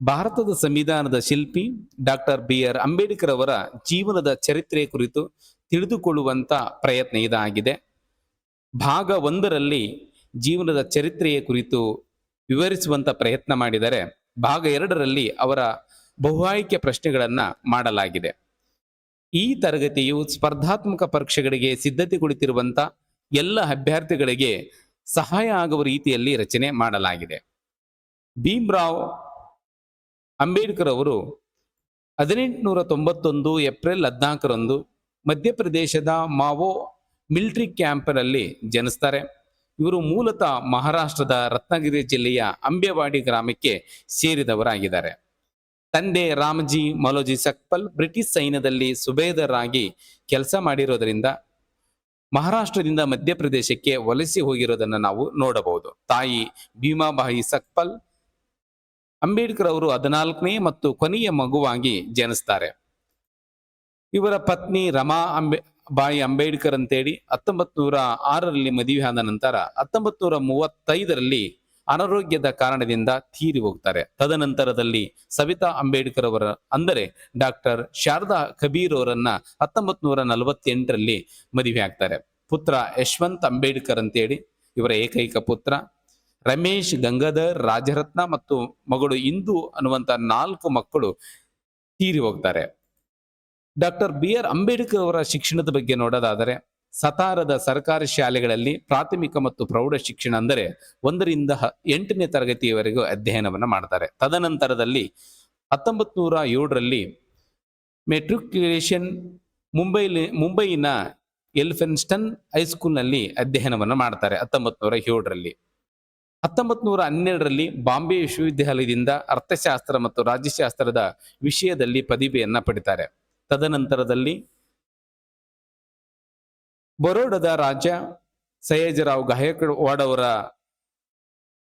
ಭಾರತದ ಸಂವಿಧಾನದ ಶಿಲ್ಪಿ ಡಾಕ್ಟರ್ ಬಿ.ಆರ್. ಅಂಬೇಡ್ಕರ್ ಅವರ ಜೀವನದ ಚರಿತ್ರೆ ಕುರಿತು ತಿಳಿದುಕೊಳ್ಳುವಂತ ಪ್ರಯತ್ನ ಇದಾಗಿದೆ. ಭಾಗ ಒಂದರಲ್ಲಿ ಜೀವನದ ಚರಿತ್ರೆಯ ಕುರಿತು ವಿವರಿಸುವಂತ ಪ್ರಯತ್ನ ಮಾಡಿದರೆ, ಭಾಗ ಎರಡರಲ್ಲಿ ಅವರ ಬಹು ಆಯ್ಕೆ ಪ್ರಶ್ನೆಗಳನ್ನ ಮಾಡಲಾಗಿದೆ. ಈ ತರಗತಿಯು ಸ್ಪರ್ಧಾತ್ಮಕ ಪರೀಕ್ಷೆಗಳಿಗೆ ಸಿದ್ಧತೆ ಕುಳಿತಿರುವಂತ ಎಲ್ಲ ಅಭ್ಯರ್ಥಿಗಳಿಗೆ ಸಹಾಯ ಆಗುವ ರೀತಿಯಲ್ಲಿ ರಚನೆ ಮಾಡಲಾಗಿದೆ. ಭೀಮ್ರಾವ್ ಅಂಬೇಡ್ಕರ್ ಅವರು 1891 ಏಪ್ರಿಲ್ 14ರಂದು ಮಧ್ಯಪ್ರದೇಶದ ಮಾವೋ ಮಿಲಿಟರಿ ಕ್ಯಾಂಪ್ನಲ್ಲಿ ಜನಿಸ್ತಾರೆ. ಇವರು ಮೂಲತಃ ಮಹಾರಾಷ್ಟ್ರದ ರತ್ನಗಿರಿ ಜಿಲ್ಲೆಯ ಅಂಬೆವಾಡಿ ಗ್ರಾಮಕ್ಕೆ ಸೇರಿದವರಾಗಿದ್ದಾರೆ. ತಂದೆ ರಾಮಜಿ ಮಲೋಜಿ ಸಕ್ಪಲ್ ಬ್ರಿಟಿಷ್ ಸೈನ್ಯದಲ್ಲಿ ಸುಬೇದರ್ ಆಗಿ ಕೆಲಸ ಮಾಡಿರೋದರಿಂದ ಮಹಾರಾಷ್ಟ್ರದಿಂದ ಮಧ್ಯಪ್ರದೇಶಕ್ಕೆ ವಲಸೆ ಹೋಗಿರೋದನ್ನು ನಾವು ನೋಡಬಹುದು. ತಾಯಿ ಭೀಮಾಬಾಯಿ ಸಕ್ಪಲ್ ಅಂಬೇಡ್ಕರ್ ಅವರು 14ನೇ ಮತ್ತು ಕೊನೆಯ ಮಗುವಾಗಿ ಜನಿಸ್ತಾರೆ. ಇವರ ಪತ್ನಿ ರಮಾ ಬಾಯಿ ಅಂಬೇಡ್ಕರ್ ಅಂತೇಳಿ 1906ರಲ್ಲಿ ಮದುವೆ ಆದ ನಂತರ 1935ರಲ್ಲಿ ಅನಾರೋಗ್ಯದ ಕಾರಣದಿಂದ ತೀರಿ ಹೋಗ್ತಾರೆ. ತದನಂತರದಲ್ಲಿ ಸವಿತಾ ಅಂಬೇಡ್ಕರ್ ಅವರ ಅಂದರೆ ಡಾಕ್ಟರ್ ಶಾರದಾ ಕಬೀರ್ ಅವರನ್ನ 1948ರಲ್ಲಿ ಮದುವೆ ಆಗ್ತಾರೆ. ಪುತ್ರ ಯಶವಂತ್ ಅಂಬೇಡ್ಕರ್ ಅಂತೇಳಿ ಇವರ ಏಕೈಕ ಪುತ್ರ. ರಮೇಶ್, ಗಂಗಾಧರ್, ರಾಜರತ್ನ ಮತ್ತು ಮಗಳು ಇಂದು ಅನ್ನುವಂತ 4 ಮಕ್ಕಳು ತೀರಿ ಹೋಗ್ತಾರೆ. Doctor B R. ಅಂಬೇಡ್ಕರ್ ಅವರ ಶಿಕ್ಷಣದ ಬಗ್ಗೆ ನೋಡೋದಾದರೆ, ಸತಾರದ ಸರ್ಕಾರಿ ಶಾಲೆಗಳಲ್ಲಿ ಪ್ರಾಥಮಿಕ ಮತ್ತು ಪ್ರೌಢ ಶಿಕ್ಷಣ ಅಂದರೆ 1ರಿಂದ 8ನೇ ತರಗತಿಯವರೆಗೂ ಅಧ್ಯಯನವನ್ನು ಮಾಡ್ತಾರೆ. ತದನಂತರದಲ್ಲಿ 1907ರಲ್ಲಿ ಮೆಟ್ರಿಕ್ಯುಲೇಷನ್ ಮುಂಬೈನ ಎಲ್ಫಿನ್ಸ್ಟನ್ ಹೈಸ್ಕೂಲ್ನಲ್ಲಿ ಅಧ್ಯಯನವನ್ನು ಮಾಡ್ತಾರೆ 1907ರಲ್ಲಿ. 1912ರಲ್ಲಿ ಬಾಂಬೆ ವಿಶ್ವವಿದ್ಯಾಲಯದಿಂದ ಅರ್ಥಶಾಸ್ತ್ರ ಮತ್ತು ರಾಜ್ಯಶಾಸ್ತ್ರದ ವಿಷಯದಲ್ಲಿ ಪದವಿಯನ್ನ ಪಡಿತಾರೆ. ತದನಂತರದಲ್ಲಿ ಬರೋಡದ ರಾಜ ಸಯಾಜಿರಾವ್ ಗಾಯಕ್ವಾಡ್ ಅವರ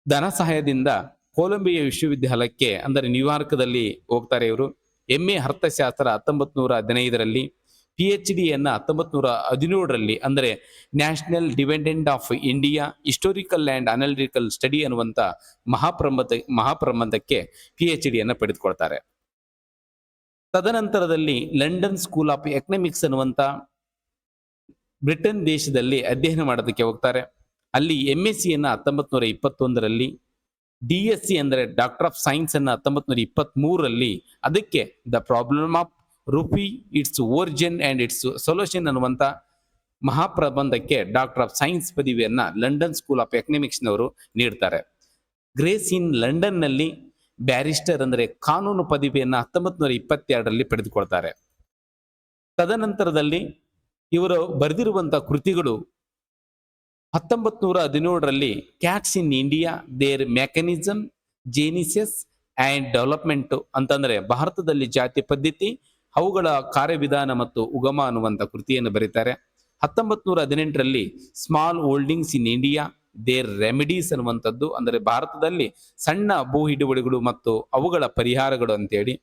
ಧನ ಸಹಾಯದಿಂದ ಕೊಲಂಬಿಯಾ ವಿಶ್ವವಿದ್ಯಾಲಯಕ್ಕೆ ಅಂದರೆ ನ್ಯೂಯಾರ್ಕ್ದಲ್ಲಿ ಹೋಗ್ತಾರೆ. ಇವರು MA ಅರ್ಥಶಾಸ್ತ್ರ 1915ರಲ್ಲಿ, PhD ಯನ್ನು 1917ರಲ್ಲಿ ಅಂದರೆ national dividend of India historical and analytical study ಅನ್ನುವಂಥ ಮಹಾಪ್ರಬಂಧಕ್ಕೆ PhD ಯನ್ನು ಪಡೆದುಕೊಳ್ತಾರೆ. ತದನಂತರದಲ್ಲಿ ಲಂಡನ್ ಸ್ಕೂಲ್ ಆಫ್ ಎಕನಾಮಿಕ್ಸ್ ಅನ್ನುವಂಥ ಬ್ರಿಟನ್ ದೇಶದಲ್ಲಿ ಅಧ್ಯಯನ ಮಾಡೋದಕ್ಕೆ ಹೋಗ್ತಾರೆ. ಅಲ್ಲಿ MSc ಯನ್ನು 1921ರಲ್ಲಿ, DSc ಅಂದರೆ ಡಾಕ್ಟರ್ ಆಫ್ ಸೈನ್ಸ್ ಅನ್ನು 1923ರಲ್ಲಿ, ಅದಕ್ಕೆ the problem of rupee, its origin and its solution ಅನ್ನುವಂಥ ಮಹಾಪ್ರಬಂಧಕ್ಕೆ ಡಾಕ್ಟರ್ ಆಫ್ ಸೈನ್ಸ್ ಪದವಿಯನ್ನ ಲಂಡನ್ ಸ್ಕೂಲ್ ಆಫ್ ಎಕನಾಮಿಕ್ಸ್ನವರು ನೀಡ್ತಾರೆ. ಗ್ರೇಸ್ ಇನ್ ಲಂಡನ್ನಲ್ಲಿ ಬ್ಯಾರಿಸ್ಟರ್ ಅಂದರೆ ಕಾನೂನು ಪದವಿಯನ್ನು 1922ರಲ್ಲಿ ಪಡೆದುಕೊಳ್ತಾರೆ. ತದನಂತರದಲ್ಲಿ ಇವರು ಬರೆದಿರುವಂತಹ ಕೃತಿಗಳು 1917ರಲ್ಲಿ castes in India, their mechanism, genesis and development ಅಂತಂದ್ರೆ ಭಾರತದಲ್ಲಿ ಜಾತಿ ಪದ್ಧತಿ, ಅವುಗಳ ಕಾರ್ಯವಿಧಾನ ಮತ್ತು ಉಗಮ ಅನ್ನುವಂಥ ಕೃತಿಯನ್ನು ಬರೀತಾರೆ. 1918ರಲ್ಲಿ small holdings in India, their remedies ಅನ್ನುವಂಥದ್ದು ಅಂದರೆ ಭಾರತದಲ್ಲಿ ಸಣ್ಣ ಭೂ ಹಿಡುವಳಿಗಳು ಮತ್ತು ಅವುಗಳ ಪರಿಹಾರಗಳು ಅಂತೇಳಿ.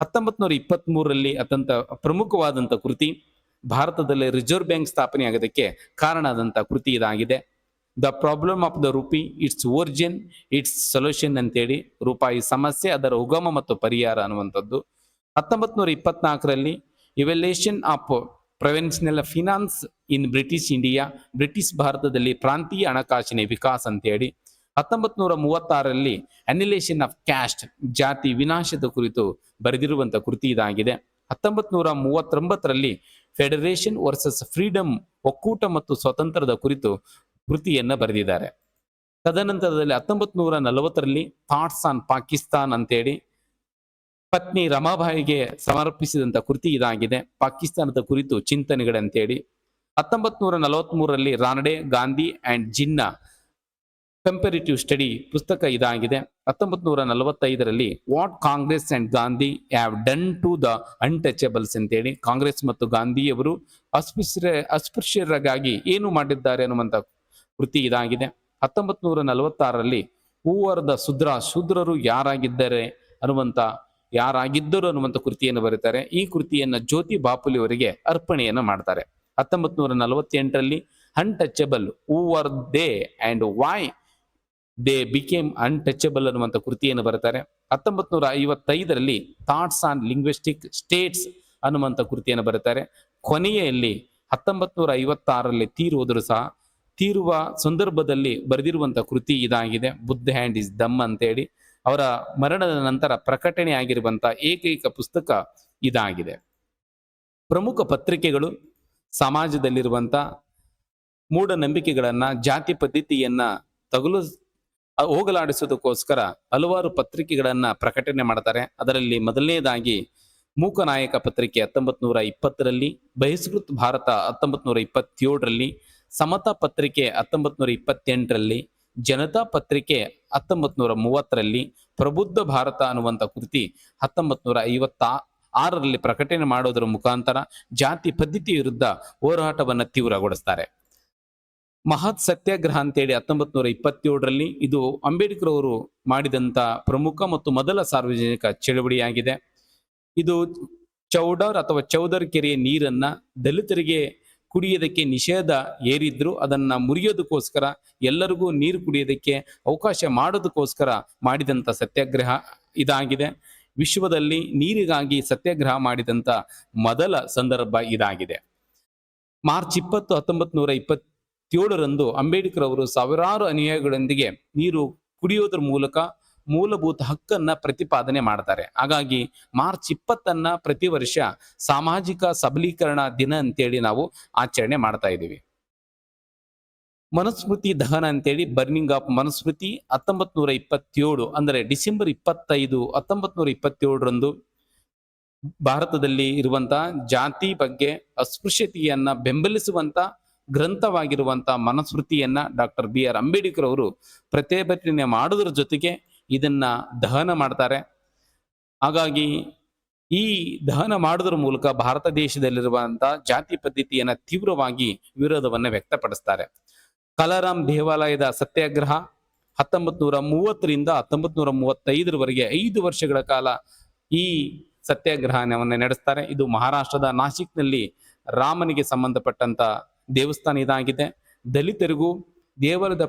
1923ರಲ್ಲಿ ಅತ್ಯಂತ ಪ್ರಮುಖವಾದಂಥ ಕೃತಿ, ಭಾರತದಲ್ಲಿ ರಿಸರ್ವ್ ಬ್ಯಾಂಕ್ ಸ್ಥಾಪನೆ ಆಗೋದಕ್ಕೆ ಕಾರಣ ಆದಂಥ ಕೃತಿ ಇದಾಗಿದೆ. The problem of the rupee, its origin, its solution ಅಂತೇಳಿ, ರೂಪಾಯಿ ಸಮಸ್ಯೆ, ಅದರ ಉಗಮ ಮತ್ತು ಪರಿಹಾರ ಅನ್ನುವಂಥದ್ದು. 1924ರಲ್ಲಿ evaluation of provincial finance in British India, British ಭಾರತದಲ್ಲಿ ಪ್ರಾಂತೀಯ ಹಣಕಾಸಿನ ವಿಕಾಸ ಅಂತೇಳಿ. 1936ರಲ್ಲಿ ಅನಿಲೇಷನ್ ಆಫ್ ಕ್ಯಾಸ್ಟ್, ಜಾತಿ ವಿನಾಶದ ಕುರಿತು ಬರೆದಿರುವಂಥ ಕೃತಿ ಇದಾಗಿದೆ. 1939ರಲ್ಲಿ ಫೆಡರೇಷನ್ ವರ್ಸಸ್ ಫ್ರೀಡಮ್, ಒಕ್ಕೂಟ ಮತ್ತು ಸ್ವತಂತ್ರದ ಕುರಿತು ಕೃತಿಯನ್ನು ಬರೆದಿದ್ದಾರೆ. ತದನಂತರದಲ್ಲಿ 1940ರಲ್ಲಿ ಥಾಟ್ಸ್ ಆನ್ ಪಾಕಿಸ್ತಾನ್ ಅಂತೇಳಿ ಪತ್ನಿ ರಮಾಬಾಯಿಗೆ ಸಮರ್ಪಿಸಿದಂಥ ಕೃತಿ ಇದಾಗಿದೆ, ಪಾಕಿಸ್ತಾನದ ಕುರಿತು ಚಿಂತನೆಗಳಂತೇಳಿ. 1943ರಲ್ಲಿ Ranade, Gandhi and Jinnah comparative study ಪುಸ್ತಕ ಇದಾಗಿದೆ. 1945ರಲ್ಲಿ what Congress and Gandhi have done to the untouchables ಅಂತೇಳಿ, ಕಾಂಗ್ರೆಸ್ ಮತ್ತು ಗಾಂಧಿಯವರು ಅಸ್ಪೃಶ್ಯರಿಗಾಗಿ ಏನು ಮಾಡಿದ್ದಾರೆ ಅನ್ನುವಂಥ ಕೃತಿ ಇದಾಗಿದೆ. 1946ರಲ್ಲಿ ಹೂ ಆರ್ ದ ಶೂದ್ರರು ಯಾರಾಗಿದ್ದರು ಅನ್ನುವಂಥ ಕೃತಿಯನ್ನು ಬರೀತಾರೆ. ಈ ಕೃತಿಯನ್ನು ಜ್ಯೋತಿ ಬಾಪುಲೆ ಅವರಿಗೆ ಅರ್ಪಣೆಯನ್ನು ಮಾಡ್ತಾರೆ. 1948ರಲ್ಲಿ untouchable, who are they and why they became untouchable ಅನ್ನುವಂಥ ಕೃತಿಯನ್ನು ಬರೀತಾರೆ. 1955ರಲ್ಲಿ ಥಾಟ್ಸ್ ಆನ್ ಲಿಂಗ್ವಿಸ್ಟಿಕ್ ಸ್ಟೇಟ್ಸ್ ಅನ್ನುವಂಥ ಕೃತಿಯನ್ನು ಬರೀತಾರೆ. ಕೊನೆಯಲ್ಲಿ 1956ರಲ್ಲಿ ತೀರುವುದರು ಸಹ, ತೀರುವ ಸಂದರ್ಭದಲ್ಲಿ ಬರೆದಿರುವಂಥ ಕೃತಿ ಇದಾಗಿದೆ, ಬುದ್ಧ ಹ್ಯಾಂಡ್ ಇಸ್ ದಮ್ ಅಂತೇಳಿ. ಅವರ ಮರಣದ ನಂತರ ಪ್ರಕಟಣೆ ಆಗಿರುವಂಥ ಏಕೈಕ ಪುಸ್ತಕ ಇದಾಗಿದೆ. ಪ್ರಮುಖ ಪತ್ರಿಕೆಗಳು ಸಮಾಜದಲ್ಲಿರುವಂಥ ಮೂಢನಂಬಿಕೆಗಳನ್ನ, ಜಾತಿ ಪದ್ಧತಿಯನ್ನ ಹೋಗಲಾಡಿಸೋದಕ್ಕೋಸ್ಕರ ಹಲವಾರು ಪತ್ರಿಕೆಗಳನ್ನ ಪ್ರಕಟಣೆ ಮಾಡ್ತಾರೆ. ಅದರಲ್ಲಿ ಮೊದಲನೇದಾಗಿ ಮೂಕನಾಯಕ ಪತ್ರಿಕೆ 1920ರಲ್ಲಿ, ಬಹಿಷ್ಕೃತ ಭಾರತ 1927ರಲ್ಲಿ, ಸಮತಾ ಪತ್ರಿಕೆ 1928ರಲ್ಲಿ, ಜನತಾ ಪತ್ರಿಕೆ 1930ರಲ್ಲಿ, ಪ್ರಬುದ್ಧ ಭಾರತ ಅನ್ನುವಂಥ ಕೃತಿ 1956ರಲ್ಲಿ ಪ್ರಕಟಣೆ ಮಾಡೋದರ ಮುಖಾಂತರ ಜಾತಿ ಪದ್ಧತಿ ವಿರುದ್ಧ ಹೋರಾಟವನ್ನು ತೀವ್ರಗೊಳಿಸ್ತಾರೆ. ಮಹತ್ ಸತ್ಯಾಗ್ರಹ ಅಂತೇಳಿ 1927ರಲ್ಲಿ, ಇದು ಅಂಬೇಡ್ಕರ್ ಅವರು ಮಾಡಿದಂಥ ಪ್ರಮುಖ ಮತ್ತು ಮೊದಲ ಸಾರ್ವಜನಿಕ ಚಳವಳಿಯಾಗಿದೆ. ಇದು ಚೌಡರ್ ಅಥವಾ ಚೌದರ್ ಕೆರೆಯ ನೀರನ್ನ ದಲಿತರಿಗೆ ಕುಡಿಯೋದಕ್ಕೆ ನಿಷೇಧ ಏರಿದ್ರು, ಅದನ್ನ ಮುರಿಯೋದಕ್ಕೋಸ್ಕರ, ಎಲ್ಲರಿಗೂ ನೀರು ಕುಡಿಯೋದಕ್ಕೆ ಅವಕಾಶ ಮಾಡೋದಕ್ಕೋಸ್ಕರ ಮಾಡಿದಂಥ ಸತ್ಯಾಗ್ರಹ ಇದಾಗಿದೆ. ವಿಶ್ವದಲ್ಲಿ ನೀರಿಗಾಗಿ ಸತ್ಯಾಗ್ರಹ ಮಾಡಿದಂಥ ಮೊದಲ ಸಂದರ್ಭ ಇದಾಗಿದೆ. ಮಾರ್ಚ್ 20, 1927ರಂದು ಅಂಬೇಡ್ಕರ್ ಅವರು ಸಾವಿರಾರು ಅನುಯಾಯಿಗಳೊಂದಿಗೆ ನೀರು ಕುಡಿಯೋದ್ರ ಮೂಲಕ ಮೂಲಭೂತ ಹಕ್ಕನ್ನ ಪ್ರತಿಪಾದನೆ ಮಾಡ್ತಾರೆ. ಹಾಗಾಗಿ ಮಾರ್ಚ್ 20 ಪ್ರತಿ ವರ್ಷ ಸಾಮಾಜಿಕ ಸಬಲೀಕರಣ ದಿನ ಅಂತೇಳಿ ನಾವು ಆಚರಣೆ ಮಾಡ್ತಾ ಇದ್ದೀವಿ. ಮನುಸ್ಮೃತಿ ದಹನ ಅಂತೇಳಿ, ಬರ್ನಿಂಗ್ ಆಫ್ ಮನುಸ್ಮೃತಿ 1927, ಅಂದರೆ ಡಿಸೆಂಬರ್ 25, 1927ರಂದು ಭಾರತದಲ್ಲಿ ಇರುವಂತಹ ಜಾತಿ ಬಗ್ಗೆ ಅಸ್ಪೃಶ್ಯತೆಯನ್ನ ಬೆಂಬಲಿಸುವಂತ ಗ್ರಂಥವಾಗಿರುವಂತ ಮನುಸ್ಮೃತಿಯನ್ನ ಡಾಕ್ಟರ್ BR ಅಂಬೇಡ್ಕರ್ ಅವರು ಪ್ರತಿಭಟನೆ ಮಾಡೋದ್ರ ಜೊತೆಗೆ ಇದನ್ನ ದಹನ ಮಾಡ್ತಾರೆ. ಹಾಗಾಗಿ ಈ ದಹನ ಮಾಡೋದ್ರ ಮೂಲಕ ಭಾರತ ದೇಶದಲ್ಲಿರುವಂತಹ ಜಾತಿ ಪದ್ಧತಿಯನ್ನ ತೀವ್ರವಾಗಿ ವಿರೋಧವನ್ನ ವ್ಯಕ್ತಪಡಿಸ್ತಾರೆ. ಕಲಾರಾಮ್ ದೇವಾಲಯದ ಸತ್ಯಾಗ್ರಹ 1930ರಿಂದ 1935ರವರೆಗೆ 5 ವರ್ಷಗಳ ಕಾಲ ಈ ಸತ್ಯಾಗ್ರಹವನ್ನು ನಡೆಸ್ತಾರೆ. ಇದು ಮಹಾರಾಷ್ಟ್ರದ ನಾಸಿಕ್ನಲ್ಲಿ ರಾಮನಿಗೆ ಸಂಬಂಧಪಟ್ಟಂತ ದೇವಸ್ಥಾನ ಇದಾಗಿದೆ. ದಲಿತರಿಗೂ ದೇವರದ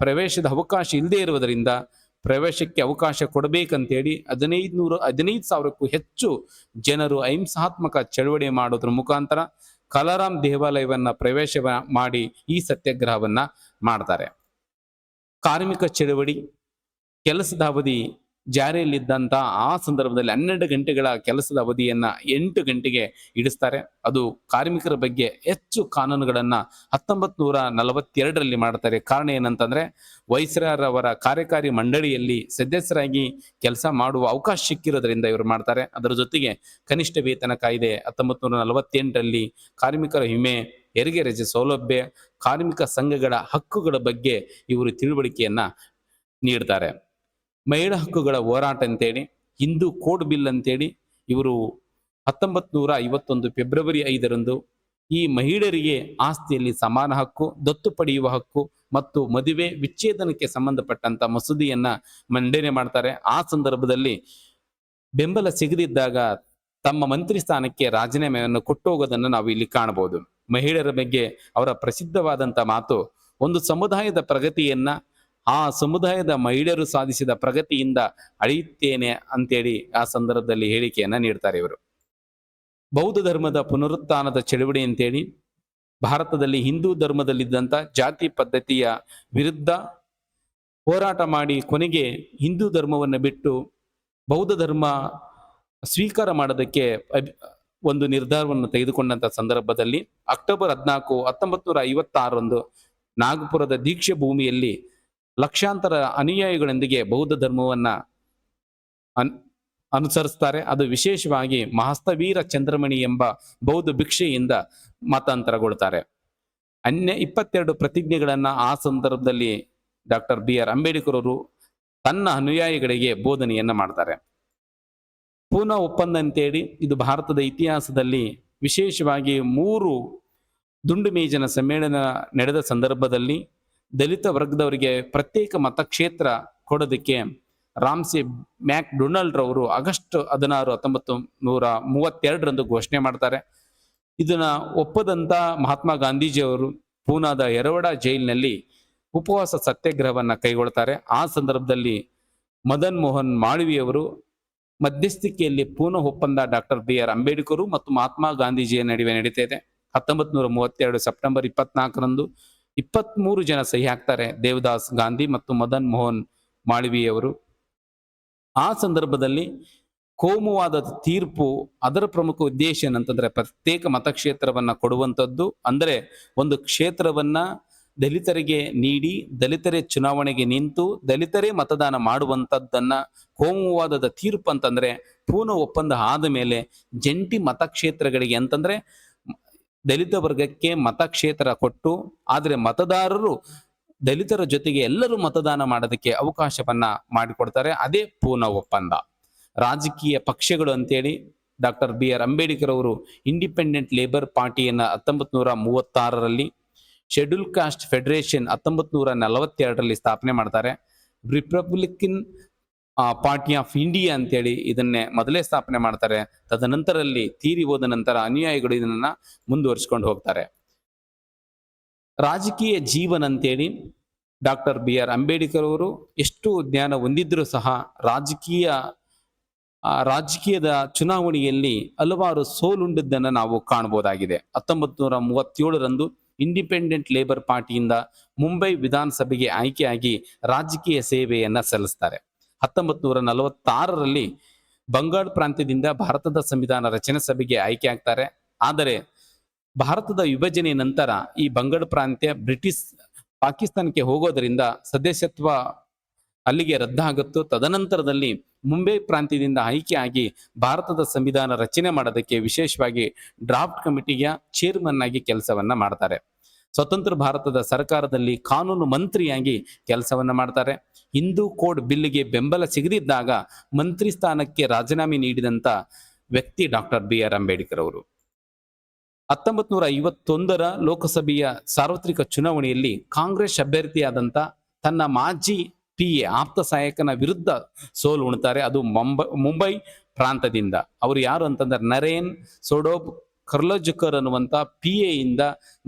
ಪ್ರವೇಶದ ಅವಕಾಶ ಇಲ್ಲದೆ ಇರುವುದರಿಂದ ಪ್ರವೇಶಕ್ಕೆ ಅವಕಾಶ ಕೊಡಬೇಕಂತೇಳಿ 15,000ಕ್ಕೂ ಹೆಚ್ಚು ಜನರು ಅಹಿಂಸಾತ್ಮಕ ಚಳವಳಿ ಮಾಡೋದ್ರ ಮುಖಾಂತರ ಕಲಾರಾಮ್ ದೇವಾಲಯವನ್ನ ಪ್ರವೇಶ ಮಾಡಿ ಈ ಸತ್ಯಾಗ್ರಹವನ್ನ ಮಾಡ್ತಾರೆ. ಕಾರ್ಮಿಕ ಚಳವಳಿ, ಕೆಲಸದ ಅವಧಿ ಜಾರಿಯಲ್ಲಿದ್ದಂಥ ಆ ಸಂದರ್ಭದಲ್ಲಿ 12 ಗಂಟೆಗಳ ಕೆಲಸದ ಅವಧಿಯನ್ನ 8 ಗಂಟೆಗೆ ಇಡಿಸ್ತಾರೆ. ಅದು ಕಾರ್ಮಿಕರ ಬಗ್ಗೆ ಹೆಚ್ಚು ಕಾನೂನುಗಳನ್ನ 1942ರಲ್ಲಿ ಮಾಡ್ತಾರೆ. ಕಾರಣ ಏನಂತಂದ್ರೆ, ವೈಸ್ರಾಯರವರ ಕಾರ್ಯಕಾರಿ ಮಂಡಳಿಯಲ್ಲಿ ಸದಸ್ಯರಾಗಿ ಕೆಲಸ ಮಾಡುವ ಅವಕಾಶ ಸಿಕ್ಕಿರೋದ್ರಿಂದ ಇವರು ಮಾಡ್ತಾರೆ. ಅದರ ಜೊತೆಗೆ ಕನಿಷ್ಠ ವೇತನ ಕಾಯ್ದೆ 1948ರಲ್ಲಿ, ಕಾರ್ಮಿಕರ ವಿಮೆ, ಹೆರಿಗೆ ರಜೆ ಸೌಲಭ್ಯ, ಕಾರ್ಮಿಕ ಸಂಘಗಳ ಹಕ್ಕುಗಳ ಬಗ್ಗೆ ಇವರು ತಿಳುವಳಿಕೆಯನ್ನ ನೀಡ್ತಾರೆ. ಮಹಿಳಾ ಹಕ್ಕುಗಳ ಹೋರಾಟ ಅಂತೇಳಿ, ಹಿಂದೂ ಕೋಡ್ ಬಿಲ್ ಅಂತೇಳಿ ಇವರು 1951 ಫೆಬ್ರವರಿ 5ರಂದು ಈ ಮಹಿಳೆಯರಿಗೆ ಆಸ್ತಿಯಲ್ಲಿ ಸಮಾನ ಹಕ್ಕು, ದತ್ತು ಪಡೆಯುವ ಹಕ್ಕು ಮತ್ತು ಮದುವೆ ವಿಚ್ಛೇದನಕ್ಕೆ ಸಂಬಂಧಪಟ್ಟಂತ ಮಸೂದೆಯನ್ನ ಮಂಡನೆ ಮಾಡ್ತಾರೆ. ಆ ಸಂದರ್ಭದಲ್ಲಿ ಬೆಂಬಲ ಸಿಗದಿದ್ದಾಗ ತಮ್ಮ ಮಂತ್ರಿ ಸ್ಥಾನಕ್ಕೆ ರಾಜೀನಾಮೆಯನ್ನು ಕೊಟ್ಟು ಹೋಗೋದನ್ನು ನಾವು ಇಲ್ಲಿ ಕಾಣಬಹುದು. ಮಹಿಳೆಯರ ಬಗ್ಗೆ ಅವರ ಪ್ರಸಿದ್ಧವಾದಂತ ಮಾತು, ಒಂದು ಸಮುದಾಯದ ಪ್ರಗತಿಯನ್ನ ಆ ಸಮುದಾಯದ ಮಹಿಳೆಯರು ಸಾಧಿಸಿದ ಪ್ರಗತಿಯಿಂದ ಅಳೆಯುತ್ತೇನೆ ಅಂತೇಳಿ ಆ ಸಂದರ್ಭದಲ್ಲಿ ಹೇಳಿಕೆಯನ್ನ ನೀಡ್ತಾರೆ ಇವರು. ಬೌದ್ಧ ಧರ್ಮದ ಪುನರುತ್ಥಾನದ ಚಳವಳಿ ಅಂತೇಳಿ, ಭಾರತದಲ್ಲಿ ಹಿಂದೂ ಧರ್ಮದಲ್ಲಿದ್ದಂಥ ಜಾತಿ ಪದ್ಧತಿಯ ವಿರುದ್ಧ ಹೋರಾಟ ಮಾಡಿ ಕೊನೆಗೆ ಹಿಂದೂ ಧರ್ಮವನ್ನು ಬಿಟ್ಟು ಬೌದ್ಧ ಧರ್ಮ ಸ್ವೀಕಾರ ಮಾಡೋದಕ್ಕೆ ಒಂದು ನಿರ್ಧಾರವನ್ನು ತೆಗೆದುಕೊಂಡಂತ ಸಂದರ್ಭದಲ್ಲಿ ಅಕ್ಟೋಬರ್ 14, 1956ರಂದು ನಾಗಪುರದ ದೀಕ್ಷೆ ಭೂಮಿಯಲ್ಲಿ ಲಕ್ಷಾಂತರ ಅನುಯಾಯಿಗಳೊಂದಿಗೆ ಬೌದ್ಧ ಧರ್ಮವನ್ನ ಅನುಸರಿಸ್ತಾರೆ. ಅದು ವಿಶೇಷವಾಗಿ ಮಹಾಸ್ತವೀರ ಚಂದ್ರಮಣಿ ಎಂಬ ಬೌದ್ಧ ಭಿಕ್ಷೆಯಿಂದ ಮತಾಂತರಗೊಳ್ತಾರೆ. 22 ಪ್ರತಿಜ್ಞೆಗಳನ್ನ ಆ ಸಂದರ್ಭದಲ್ಲಿ ಡಾಕ್ಟರ್ BR ಅಂಬೇಡ್ಕರ್ ಅವರು ತನ್ನ ಅನುಯಾಯಿಗಳಿಗೆ ಬೋಧನೆಯನ್ನ ಮಾಡ್ತಾರೆ. ಪೂನಾ ಒಪ್ಪಂದ ಅಂತೇಳಿ, ಇದು ಭಾರತದ ಇತಿಹಾಸದಲ್ಲಿ ವಿಶೇಷವಾಗಿ 3 ದುಂಡು ಮೇಜಿನ ಸಮ್ಮೇಳನ ನಡೆದ ಸಂದರ್ಭದಲ್ಲಿ ದಲಿತ ವರ್ಗದವರಿಗೆ ಪ್ರತ್ಯೇಕ ಮತಕ್ಷೇತ್ರ ಕೊಡೋದಕ್ಕೆ ರಾಮ್ಸೆ ಮ್ಯಾಕ್ ಡೊನಾಲ್ಡ್ ರವರು ಆಗಸ್ಟ್ 16, 1932ರಂದು ಘೋಷಣೆ ಮಾಡ್ತಾರೆ. ಇದನ್ನ ಒಪ್ಪದಂತ ಮಹಾತ್ಮ ಗಾಂಧೀಜಿಯವರು ಪೂನಾದ ಯರವಡ ಜೈಲಿನಲ್ಲಿ ಉಪವಾಸ ಸತ್ಯಾಗ್ರಹವನ್ನ ಕೈಗೊಳ್ತಾರೆ. ಆ ಸಂದರ್ಭದಲ್ಲಿ ಮದನ್ ಮೋಹನ್ ಮಾಳವಿಯವರು ಮಧ್ಯಸ್ಥಿಕೆಯಲ್ಲಿ ಪೂನಾ ಒಪ್ಪಂದ ಡಾಕ್ಟರ್ ಬಿ ಆರ್ ಅಂಬೇಡ್ಕರ್ ಮತ್ತು ಮಹಾತ್ಮ ಗಾಂಧೀಜಿಯ ನಡುವೆ ನಡೀತಾ ಇದೆ. 1932 ಸೆಪ್ಟೆಂಬರ್ 24ರಂದು 23 ಜನ ಸಹಿ ಹಾಕ್ತಾರೆ, ದೇವದಾಸ್ ಗಾಂಧಿ ಮತ್ತು ಮದನ್ ಮೋಹನ್ ಮಾಳವಿಯವರು. ಆ ಸಂದರ್ಭದಲ್ಲಿ ಕೋಮುವಾದದ ತೀರ್ಪು ಅದರ ಪ್ರಮುಖ ಉದ್ದೇಶ ಏನಂತಂದ್ರೆ ಪ್ರತ್ಯೇಕ ಮತಕ್ಷೇತ್ರವನ್ನ ಕೊಡುವಂಥದ್ದು. ಅಂದ್ರೆ ಒಂದು ಕ್ಷೇತ್ರವನ್ನ ದಲಿತರಿಗೆ ನೀಡಿ ದಲಿತರೇ ಚುನಾವಣೆಗೆ ನಿಂತು ದಲಿತರೇ ಮತದಾನ ಮಾಡುವಂಥದ್ದನ್ನ ಕೋಮುವಾದದ ತೀರ್ಪು ಅಂತಂದ್ರೆ ಪೂನಾ ಒಪ್ಪಂದ ಆದ ಮೇಲೆ ಜಂಟಿ ಮತಕ್ಷೇತ್ರಗಳಿಗೆ ಅಂತಂದ್ರೆ ದಲಿತ ವರ್ಗಕ್ಕೆ ಮತಕ್ಷೇತ್ರ ಕೊಟ್ಟು, ಆದರೆ ಮತದಾರರು ದಲಿತರ ಜೊತೆಗೆ ಎಲ್ಲರೂ ಮತದಾನ ಮಾಡೋದಕ್ಕೆ ಅವಕಾಶವನ್ನ ಮಾಡಿಕೊಡ್ತಾರೆ. ಅದೇ ಪೂನಾ ಒಪ್ಪಂದ. ರಾಜಕೀಯ ಪಕ್ಷಗಳು ಅಂತೇಳಿ ಡಾಕ್ಟರ್ ಬಿ ಆರ್ ಅಂಬೇಡ್ಕರ್ ಅವರು ಇಂಡಿಪೆಂಡೆಂಟ್ ಲೇಬರ್ ಪಾರ್ಟಿಯನ್ನ 1936ರಲ್ಲಿ, ಶೆಡ್ಯೂಲ್ ಕಾಸ್ಟ್ ಫೆಡರೇಷನ್ 1942ರಲ್ಲಿ ಸ್ಥಾಪನೆ ಮಾಡ್ತಾರೆ. ರಿಪಬ್ಲಿಕನ್ ಪಾರ್ಟಿ ಆಫ್ ಇಂಡಿಯಾ ಅಂತೇಳಿ ಇದನ್ನೇ ಮೊದಲೇ ಸ್ಥಾಪನೆ ಮಾಡ್ತಾರೆ. ತದನಂತರದಲ್ಲಿ ತೀರಿ ಹೋದ ನಂತರ ಅನುಯಾಯಿಗಳು ಇದನ್ನ ಮುಂದುವರಿಸಿಕೊಂಡು ಹೋಗ್ತಾರೆ. ರಾಜಕೀಯ ಜೀವನ ಅಂತೇಳಿ ಡಾಕ್ಟರ್ ಬಿ ಆರ್ ಅಂಬೇಡ್ಕರ್ ಅವರು ಎಷ್ಟು ಜ್ಞಾನ ಹೊಂದಿದ್ರೂ ಸಹ ರಾಜಕೀಯದ ಚುನಾವಣೆಯಲ್ಲಿ ಹಲವಾರು ಸೋಲುಂಡಿದ್ದನ್ನು ನಾವು ಕಾಣಬಹುದಾಗಿದೆ. 1937ರಂದು ಇಂಡಿಪೆಂಡೆಂಟ್ ಲೇಬರ್ ಪಾರ್ಟಿಯಿಂದ ಮುಂಬೈ ವಿಧಾನಸಭೆಗೆ ಆಯ್ಕೆಯಾಗಿ ರಾಜಕೀಯ ಸೇವೆಯನ್ನ ಸಲ್ಲಿಸ್ತಾರೆ. 1946ರಲ್ಲಿ ಬಂಗಾಳ ಪ್ರಾಂತ್ಯದಿಂದ ಭಾರತದ ಸಂವಿಧಾನ ರಚನೆ ಸಭೆಗೆ ಆಯ್ಕೆ ಆಗ್ತಾರೆ. ಆದರೆ ಭಾರತದ ವಿಭಜನೆ ನಂತರ ಈ ಬಂಗಾಳ ಪ್ರಾಂತ್ಯ ಪಾಕಿಸ್ತಾನಕ್ಕೆ ಹೋಗೋದರಿಂದ ಸದಸ್ಯತ್ವ ಅಲ್ಲಿಗೆ ರದ್ದಾಗುತ್ತೋ. ತದನಂತರದಲ್ಲಿ ಮುಂಬೈ ಪ್ರಾಂತ್ಯದಿಂದ ಆಯ್ಕೆಯಾಗಿ ಭಾರತದ ಸಂವಿಧಾನ ರಚನೆ ಮಾಡೋದಕ್ಕೆ ವಿಶೇಷವಾಗಿ ಡ್ರಾಫ್ಟ್ ಕಮಿಟಿಯ ಚೇರ್ಮನ್ ಆಗಿ ಕೆಲಸವನ್ನ ಮಾಡ್ತಾರೆ. ಸ್ವತಂತ್ರ ಭಾರತದ ಸರ್ಕಾರದಲ್ಲಿ ಕಾನೂನು ಮಂತ್ರಿಯಾಗಿ ಕೆಲಸವನ್ನ ಮಾಡ್ತಾರೆ. ಹಿಂದೂ ಕೋಡ್ ಬಿಲ್ಗೆ ಬೆಂಬಲ ಸಿಗದಿದ್ದಾಗ ಮಂತ್ರಿ ಸ್ಥಾನಕ್ಕೆ ರಾಜೀನಾಮೆ ನೀಡಿದಂತ ವ್ಯಕ್ತಿ ಡಾಕ್ಟರ್ ಬಿ ಆರ್ ಅಂಬೇಡ್ಕರ್ ಅವರು. 1951ರ ಲೋಕಸಭೆಯ ಸಾರ್ವತ್ರಿಕ ಚುನಾವಣೆಯಲ್ಲಿ ಕಾಂಗ್ರೆಸ್ ಅಭ್ಯರ್ಥಿಯಾದಂಥ ತನ್ನ ಮಾಜಿ PA ಆಪ್ತ ಸಹಾಯಕನ ವಿರುದ್ಧ ಸೋಲು ಉಣ್ತಾರೆ. ಅದು ಮುಂಬೈ ಪ್ರಾಂತದಿಂದ. ಅವರು ಯಾರು ಅಂತಂದ್ರೆ ನರೇನ್ ಸೊಡೋಬ್ ಕರ್ಲಜಕರ್ ಅನ್ನುವಂಥ PA ಇಂದ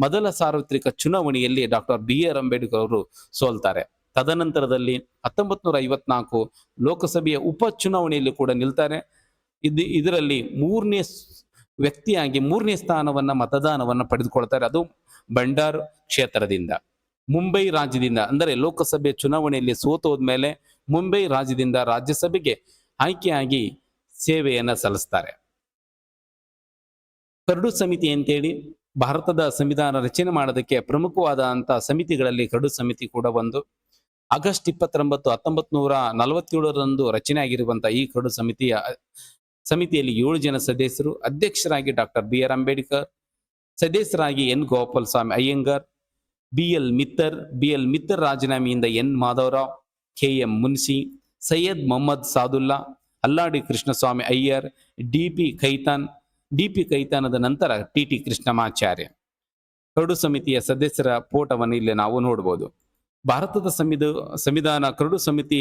ಮೊದಲ ಸಾರ್ವತ್ರಿಕ ಚುನಾವಣೆಯಲ್ಲಿ ಡಾಕ್ಟರ್ ಬಿ ಆರ್ ಅಂಬೇಡ್ಕರ್ ಅವರು ಸೋಲ್ತಾರೆ. ತದನಂತರದಲ್ಲಿ 1954 ಲೋಕಸಭೆಯ ಉಪ ಚುನಾವಣೆಯಲ್ಲಿ ಕೂಡ ನಿಲ್ತಾರೆ. ಇದರಲ್ಲಿ ಮೂರನೇ ವ್ಯಕ್ತಿಯಾಗಿ 3ನೇ ಸ್ಥಾನವನ್ನ ಮತದಾನವನ್ನ ಪಡೆದುಕೊಳ್ತಾರೆ. ಅದು ಬಂಡಾರ್ ಕ್ಷೇತ್ರದಿಂದ. ಮುಂಬೈ ರಾಜ್ಯದಿಂದ ಅಂದರೆ ಲೋಕಸಭೆ ಚುನಾವಣೆಯಲ್ಲಿ ಸೋತೋದ್ಮೇಲೆ ಮುಂಬೈ ರಾಜ್ಯದಿಂದ ರಾಜ್ಯಸಭೆಗೆ ಆಯ್ಕೆಯಾಗಿ ಸೇವೆಯನ್ನ ಸಲ್ಲಿಸ್ತಾರೆ. ಕರಡು ಸಮಿತಿ ಅಂತೇಳಿ ಭಾರತದ ಸಂವಿಧಾನ ರಚನೆ ಮಾಡೋದಕ್ಕೆ ಪ್ರಮುಖವಾದಂತಹ ಸಮಿತಿಗಳಲ್ಲಿ ಕರಡು ಸಮಿತಿ ಕೂಡ ಒಂದು. ಆಗಸ್ಟ್ 29, 1947ರಂದು ರಚನೆ ಆಗಿರುವಂತಹ ಈ ಕರಡು ಸಮಿತಿಯಲ್ಲಿ 7 ಜನ ಸದಸ್ಯರು. ಅಧ್ಯಕ್ಷರಾಗಿ ಡಾಕ್ಟರ್ ಬಿ ಆರ್ ಅಂಬೇಡ್ಕರ್, ಸದಸ್ಯರಾಗಿ N Gopalaswami Ayyangar, B L Mitter ರಾಜೀನಾಮೆಯಿಂದ N Madhavrao, KM Munshi, Syed Mohammad Saadulla, Alladi Krishnaswamy Iyer, D P ಕೈತಾನದ ನಂತರ TT ಕೃಷ್ಣಮಾಚಾರ್ಯ. ಕರಡು ಸಮಿತಿಯ ಸದಸ್ಯರ ಫೋಟೋವನ್ನು ಇಲ್ಲಿ ನಾವು ನೋಡಬಹುದು. ಭಾರತದ ಸಂವಿಧಾನ ಕರಡು ಸಮಿತಿ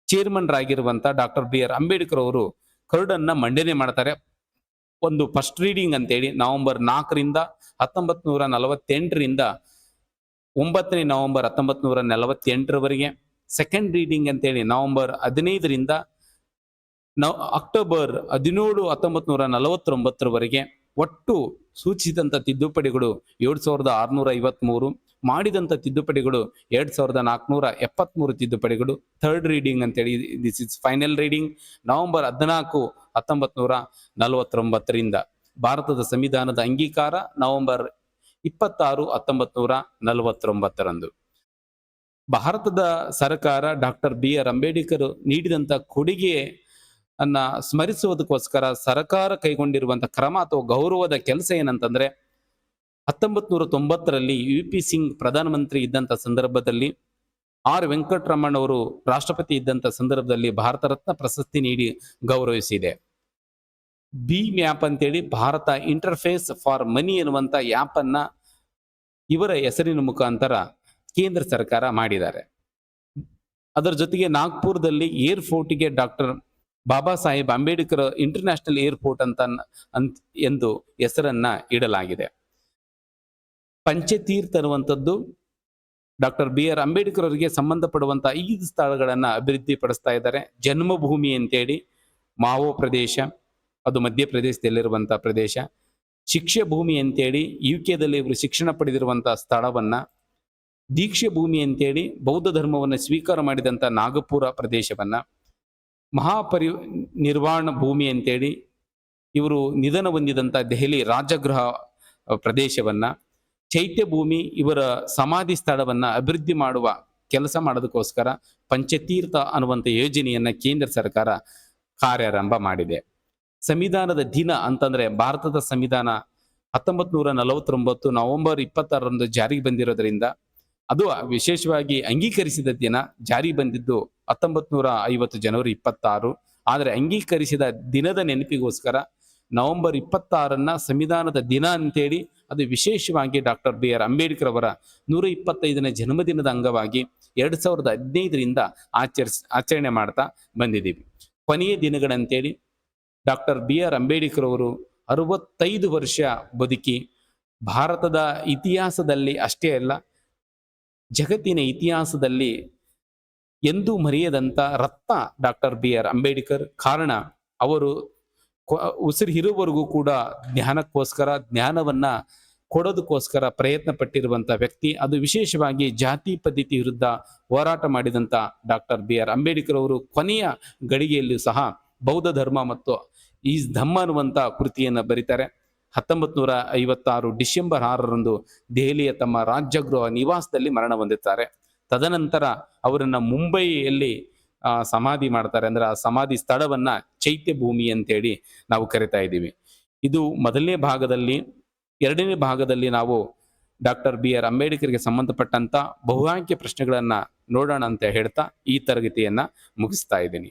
ಚೇರ್ಮನ್ ರಾಗಿರುವಂತ ಡಾಕ್ಟರ್ ಬಿ ಆರ್ ಅಂಬೇಡ್ಕರ್ ಅವರು ಕರಡನ್ನ ಮಂಡನೆ ಮಾಡ್ತಾರೆ. ಒಂದು ಫಸ್ಟ್ ರೀಡಿಂಗ್ ಅಂತೇಳಿ ನವೆಂಬರ್ 4ರಿಂದ 1948ರಿಂದ 9ನೇ ನವೆಂಬರ್ 1948ರವರೆಗೆ, ಸೆಕೆಂಡ್ ರೀಡಿಂಗ್ ಅಂತೇಳಿ ನವೆಂಬರ್ 15ರಿಂದ ಅಕ್ಟೋಬರ್ 17, 1949ರವರೆಗೆ. ಒಟ್ಟು ಸೂಚಿಸಿದಂಥ ತಿದ್ದುಪಡಿಗಳು 7653, ಮಾಡಿದಂಥ ತಿದ್ದುಪಡಿಗಳು 2473 ತಿದ್ದುಪಡಿಗಳು. ಥರ್ಡ್ ರೀಡಿಂಗ್ ಅಂತೇಳಿ this is final reading November 14, 1949ರಿಂದ. ಭಾರತದ ಸಂವಿಧಾನದ ಅಂಗೀಕಾರ ನವೆಂಬರ್ 26, 1949ರಂದು. ಭಾರತದ ಸರ್ಕಾರ ಡಾಕ್ಟರ್ ಬಿ ಆರ್ ಅಂಬೇಡ್ಕರ್ ನೀಡಿದಂಥ ಕೊಡುಗೆ ಅನ್ನ ಸ್ಮರಿಸುವುದಕ್ಕೋಸ್ಕರ ಸರ್ಕಾರ ಕೈಗೊಂಡಿರುವಂತಹ ಕ್ರಮ ಅಥವಾ ಗೌರವದ ಕೆಲಸ ಏನಂತಂದ್ರೆ 1990ರಲ್ಲಿ UP ಸಿಂಗ್ ಪ್ರಧಾನಮಂತ್ರಿ ಇದ್ದಂಥ ಸಂದರ್ಭದಲ್ಲಿ, R ವೆಂಕಟರಮಣ್ ಅವರು ರಾಷ್ಟ್ರಪತಿ ಇದ್ದಂಥ ಸಂದರ್ಭದಲ್ಲಿ ಭಾರತ ರತ್ನ ಪ್ರಶಸ್ತಿ ನೀಡಿ ಗೌರವಿಸಿದೆ. BHIM ಆ್ಯಪ್ ಅಂತೇಳಿ ಭಾರತ ಇಂಟರ್ಫೇಸ್ ಫಾರ್ ಮನಿ ಎನ್ನುವಂತ ಆ್ಯಪ್ ಅನ್ನ ಇವರ ಹೆಸರಿನ ಮುಖಾಂತರ ಕೇಂದ್ರ ಸರ್ಕಾರ ಮಾಡಿದ್ದಾರೆ. ಅದರ ಜೊತೆಗೆ ನಾಗ್ಪುರದಲ್ಲಿ ಏರ್ಪೋರ್ಟ್ಗೆ doctor Baba Saheb Ambedkar international airport ಎಂದು ಹೆಸರನ್ನ ಇಡಲಾಗಿದೆ. ಪಂಚತೀರ್ಥ ಅನ್ನುವಂಥದ್ದು ಡಾಕ್ಟರ್ ಬಿ ಆರ್ ಅಂಬೇಡ್ಕರ್ ಅವರಿಗೆ ಸಂಬಂಧಪಡುವಂತ 5 ಸ್ಥಳಗಳನ್ನ ಅಭಿವೃದ್ಧಿ ಪಡಿಸ್ತಾ ಇದ್ದಾರೆ. ಜನ್ಮಭೂಮಿ ಅಂತೇಳಿ ಮಾವೋ ಪ್ರದೇಶ, ಅದು ಮಧ್ಯಪ್ರದೇಶದಲ್ಲಿರುವಂತಹ ಪ್ರದೇಶ. ಶಿಕ್ಷೆ ಭೂಮಿ ಅಂತೇಳಿ ಯುಕೆದಲ್ಲಿ ಇವರು ಶಿಕ್ಷಣ ಪಡೆದಿರುವಂತಹ ಸ್ಥಳವನ್ನ, ದೀಕ್ಷೆ ಭೂಮಿ ಅಂತೇಳಿ ಬೌದ್ಧ ಧರ್ಮವನ್ನು ಸ್ವೀಕಾರ ಮಾಡಿದಂಥ ನಾಗಪುರ ಪ್ರದೇಶವನ್ನ, ನಿರ್ವಾಣ ಭೂಮಿ ಅಂತೇಳಿ ಇವರು ನಿಧನ ಹೊಂದಿದಂಥ ದೆಹಲಿ ರಾಜಗೃಹ ಪ್ರದೇಶವನ್ನ, ಚೈತ್ಯ ಭೂಮಿ ಇವರ ಸಮಾಧಿ ಸ್ಥಳವನ್ನ ಅಭಿವೃದ್ಧಿ ಮಾಡುವ ಕೆಲಸ ಮಾಡೋದಕ್ಕೋಸ್ಕರ ಪಂಚತೀರ್ಥ ಅನ್ನುವಂಥ ಯೋಜನೆಯನ್ನ ಕೇಂದ್ರ ಸರ್ಕಾರ ಕಾರ್ಯಾರಂಭ ಮಾಡಿದೆ. ಸಂವಿಧಾನದ ದಿನ ಅಂತಂದ್ರೆ ಭಾರತದ ಸಂವಿಧಾನ 1949 ನವೆಂಬರ್ 26ರಂದು ಜಾರಿಗೆ ಬಂದಿರೋದ್ರಿಂದ ಅದು ವಿಶೇಷವಾಗಿ ಅಂಗೀಕರಿಸಿದ ದಿನ. ಜಾರಿ ಬಂದಿದ್ದು 1950 ಜನವರಿ 26. ಆದರೆ ಅಂಗೀಕರಿಸಿದ ದಿನದ ನೆನಪಿಗೋಸ್ಕರ ನವೆಂಬರ್ 26ರನ್ನ ಸಂವಿಧಾನದ ದಿನ ಅಂತೇಳಿ ಅದು ವಿಶೇಷವಾಗಿ ಡಾಕ್ಟರ್ ಬಿ ಆರ್ ಅಂಬೇಡ್ಕರ್ ಅವರ 125ನೇ ಜನ್ಮದಿನದ ಅಂಗವಾಗಿ 2015ರಿಂದ ಆಚರಣೆ ಮಾಡ್ತಾ ಬಂದಿದ್ದೀವಿ. ಕೊನೆಯ ದಿನಗಳಂತೇಳಿ ಡಾಕ್ಟರ್ ಬಿ ಆರ್ ಅಂಬೇಡ್ಕರ್ ಅವರು 65 ವರ್ಷ ಬದುಕಿ ಭಾರತದ ಇತಿಹಾಸದಲ್ಲಿ ಅಷ್ಟೇ ಅಲ್ಲ, ಜಗತ್ತಿನ ಇತಿಹಾಸದಲ್ಲಿ ಎಂದೂ ಮರೆಯದಂತ ರತ್ನ ಡಾಕ್ಟರ್ ಬಿ ಆರ್ ಅಂಬೇಡ್ಕರ್. ಕಾರಣ ಅವರು ಉಸಿರಿರುವವರೆಗೂ ಕೂಡ ಜ್ಞಾನವನ್ನ ಕೊಡೋದಕ್ಕೋಸ್ಕರ ಪ್ರಯತ್ನ ಪಟ್ಟಿರುವಂತ ವ್ಯಕ್ತಿ. ಅದು ವಿಶೇಷವಾಗಿ ಜಾತಿ ಪದ್ಧತಿ ವಿರುದ್ಧ ಹೋರಾಟ ಮಾಡಿದಂತ ಡಾಕ್ಟರ್ ಬಿ ಆರ್ ಅಂಬೇಡ್ಕರ್ ಅವರು ಕೊನೆಯ ಗಳಿಗೆಯಲ್ಲೂ ಸಹ ಬೌದ್ಧ ಧರ್ಮ ಮತ್ತು ಈ ಧಮ್ಮ ಅನ್ನುವಂತ ಕೃತಿಯನ್ನ ಬರೀತಾರೆ. 1956 ಡಿಸೆಂಬರ್ 6ರಂದು ದೆಹಲಿಯ ತಮ್ಮ ರಾಜಗೃಹ ನಿವಾಸದಲ್ಲಿ ಮರಣ ಹೊಂದುತ್ತಾರೆ. ತದನಂತರ ಅವರನ್ನ ಮುಂಬೈಯಲ್ಲಿ ಸಮಾಧಿ ಮಾಡ್ತಾರೆ. ಅಂದ್ರೆ ಆ ಸಮಾಧಿ ಸ್ಥಳವನ್ನ ಚೈತ್ಯ ಭೂಮಿ ಅಂತೇಳಿ ನಾವು ಕರಿತಾ ಇದ್ದೀವಿ. ಇದು ಮೊದಲನೇ ಭಾಗದಲ್ಲಿ. ಎರಡನೇ ಭಾಗದಲ್ಲಿ ನಾವು ಡಾಕ್ಟರ್ ಬಿ ಆರ್ ಅಂಬೇಡ್ಕರ್ಗೆ ಸಂಬಂಧಪಟ್ಟಂತ ಬಹುಆಯ್ಕೆ ಪ್ರಶ್ನೆಗಳನ್ನ ನೋಡೋಣ ಅಂತ ಹೇಳ್ತಾ ಈ ತರಗತಿಯನ್ನ ಮುಗಿಸ್ತಾ ಇದ್ದೀನಿ.